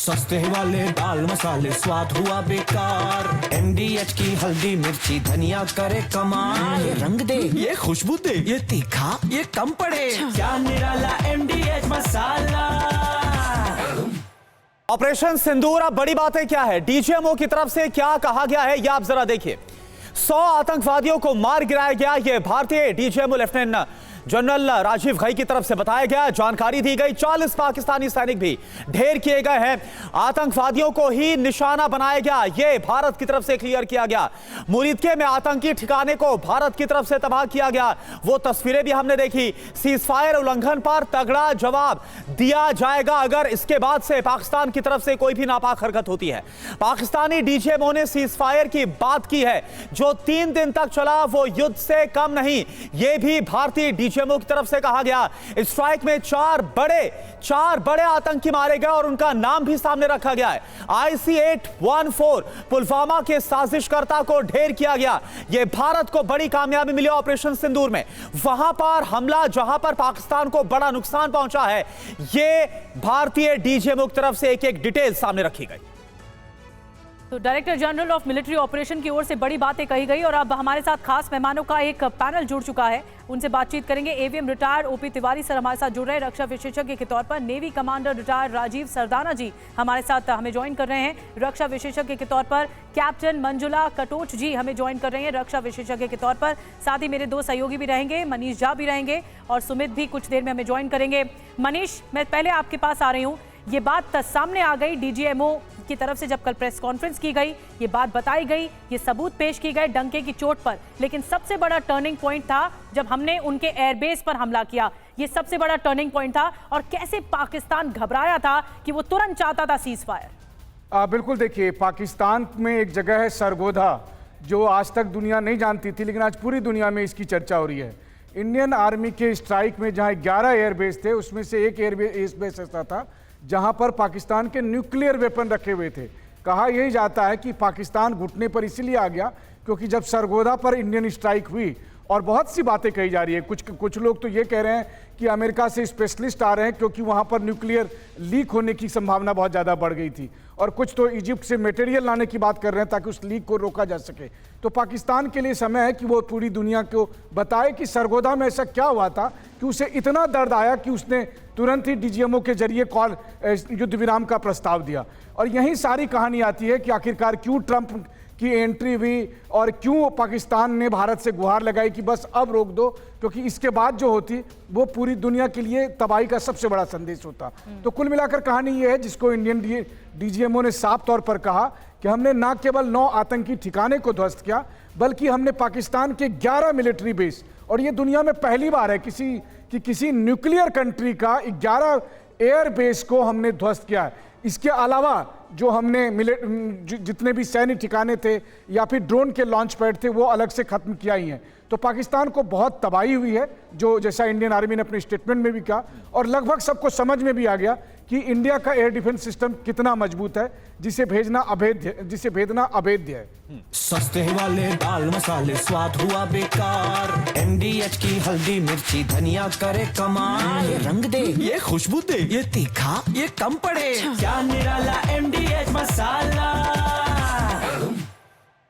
सस्ते वाले दाल मसाले स्वाद हुआ बेकार। MDH की हल्दी मिर्ची धनिया करे कमाल। ये रंग दे, ये खुशबू दे, ये तीखा, ये कम पड़े, क्या निराला MDH मसाला। ऑपरेशन सिंदूर। अब बड़ी बातें क्या है, DGMO की तरफ से क्या कहा गया है, यह आप जरा देखिए। 100 आतंकवादियों को मार गिराया गया, यह भारतीय DGMO lieutenant general Rajiv Ghai की तरफ से बताया गया, जानकारी दी गई। 40 पाकिस्तानी सैनिक भी ढेर किए गए हैं। आतंकवादियों को ही निशाना बनाया गया, यह भारत की तरफ से क्लियर किया गया। मुरीदके में आतंकी ठिकाने को भारत की तरफ से तबाह किया गया, वो तस्वीरें भी हमने देखी। सीजफायर उल्लंघन पर तगड़ा जवाब दिया जाएगा अगर इसके बाद से पाकिस्तान की तरफ से कोई भी नापाक हरकत होती है। पाकिस्तानी DGMO ने सीजफायर की बात की है, जो 3 दिन तक चला वो युद्ध से कम नहीं, यह भी भारतीय DGMO की तरफ से कहा गया। इस स्ट्राइक में 4 बड़े आतंकी मारे गए और उनका नाम भी सामने रखा गया है। IC-814 पुलवामा के साजिशकर्ता को ढेर किया गया। यह भारत को बड़ी कामयाबी मिली ऑपरेशन सिंदूर में। वहां पर हमला जहां पर पाकिस्तान को बड़ा नुकसान पहुंचा है, यह भारतीय DGMO की तरफ से एक डिटेल सामने रखी गई। तो director general of military operation की ओर से बड़ी बातें कही गई और अब हमारे साथ खास मेहमानों का एक पैनल जुड़ चुका है, उनसे बातचीत करेंगे। AVM retired OP Tiwari sir हमारे साथ जुड़ रहे हैं रक्षा विशेषज्ञ के तौर पर। Navy commander retired Rajiv Sardana ji हमारे साथ हमें ज्वाइन कर रहे हैं रक्षा विशेषज्ञ के तौर पर। कैप्टन मंजुला कटोच जी हमें ज्वाइन कर रहे हैं रक्षा विशेषज्ञ के तौर पर। साथ ही मेरे 2 सहयोगी भी रहेंगे, मनीष झा भी रहेंगे और सुमित भी कुछ देर में हमें ज्वाइन करेंगे। मनीष, मैं पहले आपके पास आ रही हूँ। ये बात सामने आ गई DGMO की तरफ से जब कल प्रेस कॉन्फ्रेंस की गई, ये बात बताई गई, ये सबूत पेश किए गए डंके की चोट पर, लेकिन सबसे बड़ा टर्निंग पॉइंट था जब हमने उनके एयरबेस पर हमला किया। ये सबसे बड़ा टर्निंग पॉइंट था और कैसे पाकिस्तान घबराया था कि वो तुरंत चाहता था सीज फायर। बिल्कुल, देखिए पाकिस्तान में एक जगह है सरगोधा, जो आज तक दुनिया नहीं जानती थी, लेकिन आज पूरी दुनिया में इसकी चर्चा हो रही है। इंडियन आर्मी के स्ट्राइक में जहाँ 11 एयरबेस थे, उसमें से एक एयरबेस ऐसा था जहां पर पाकिस्तान के न्यूक्लियर वेपन रखे हुए थे। कहा यही जाता है कि पाकिस्तान घुटने पर इसलिए आ गया क्योंकि जब सरगोधा पर इंडियन स्ट्राइक हुई, और बहुत सी बातें कही जा रही है, कुछ लोग तो ये कह रहे हैं कि अमेरिका से स्पेशलिस्ट आ रहे हैं क्योंकि वहां पर न्यूक्लियर लीक होने की संभावना बहुत ज़्यादा बढ़ गई थी, और कुछ तो इजिप्ट से मटेरियल लाने की बात कर रहे हैं ताकि उस लीक को रोका जा सके। तो पाकिस्तान के लिए समय है कि वो पूरी दुनिया को बताए कि सरगोधा में ऐसा क्या हुआ था कि उसे इतना दर्द आया कि उसने तुरंत ही DGMO के जरिए युद्ध विराम का प्रस्ताव दिया। और यही सारी कहानी आती है कि आखिरकार क्यों ट्रंप की एंट्री हुई और क्यों पाकिस्तान ने भारत से गुहार लगाई कि बस अब रोक दो, क्योंकि इसके बाद जो होती वो पूरी दुनिया के लिए तबाही का सबसे बड़ा संदेश होता। तो कुल मिलाकर कहानी ये है, जिसको इंडियन DGMO ने साफ तौर पर कहा कि हमने न केवल 9 आतंकी ठिकाने को ध्वस्त किया, बल्कि हमने पाकिस्तान के 11 मिलिट्री बेस, और ये दुनिया में पहली बार है किसी न्यूक्लियर कंट्री का 11 एयर बेस को हमने ध्वस्त किया है। इसके अलावा जो हमने जितने भी सैन्य ठिकाने थे या फिर ड्रोन के लॉन्च पैड थे, वो अलग से खत्म किया ही है। तो पाकिस्तान को बहुत तबाही हुई है, जो जैसा इंडियन आर्मी ने अपने स्टेटमेंट में भी कहा, और लगभग सबको समझ में भी आ गया कि इंडिया का एयर डिफेंस सिस्टम कितना मजबूत है, जिसे भेदना अभेद्य है। सस्ते वाले दाल मसाले स्वाद हुआ बेकार। MDH की हल्दी मिर्ची धनिया करे कमाल। ये रंग दे, ये खुशबू दे, ये तीखा, ये कम पड़े, क्या निराला MDH मसाला।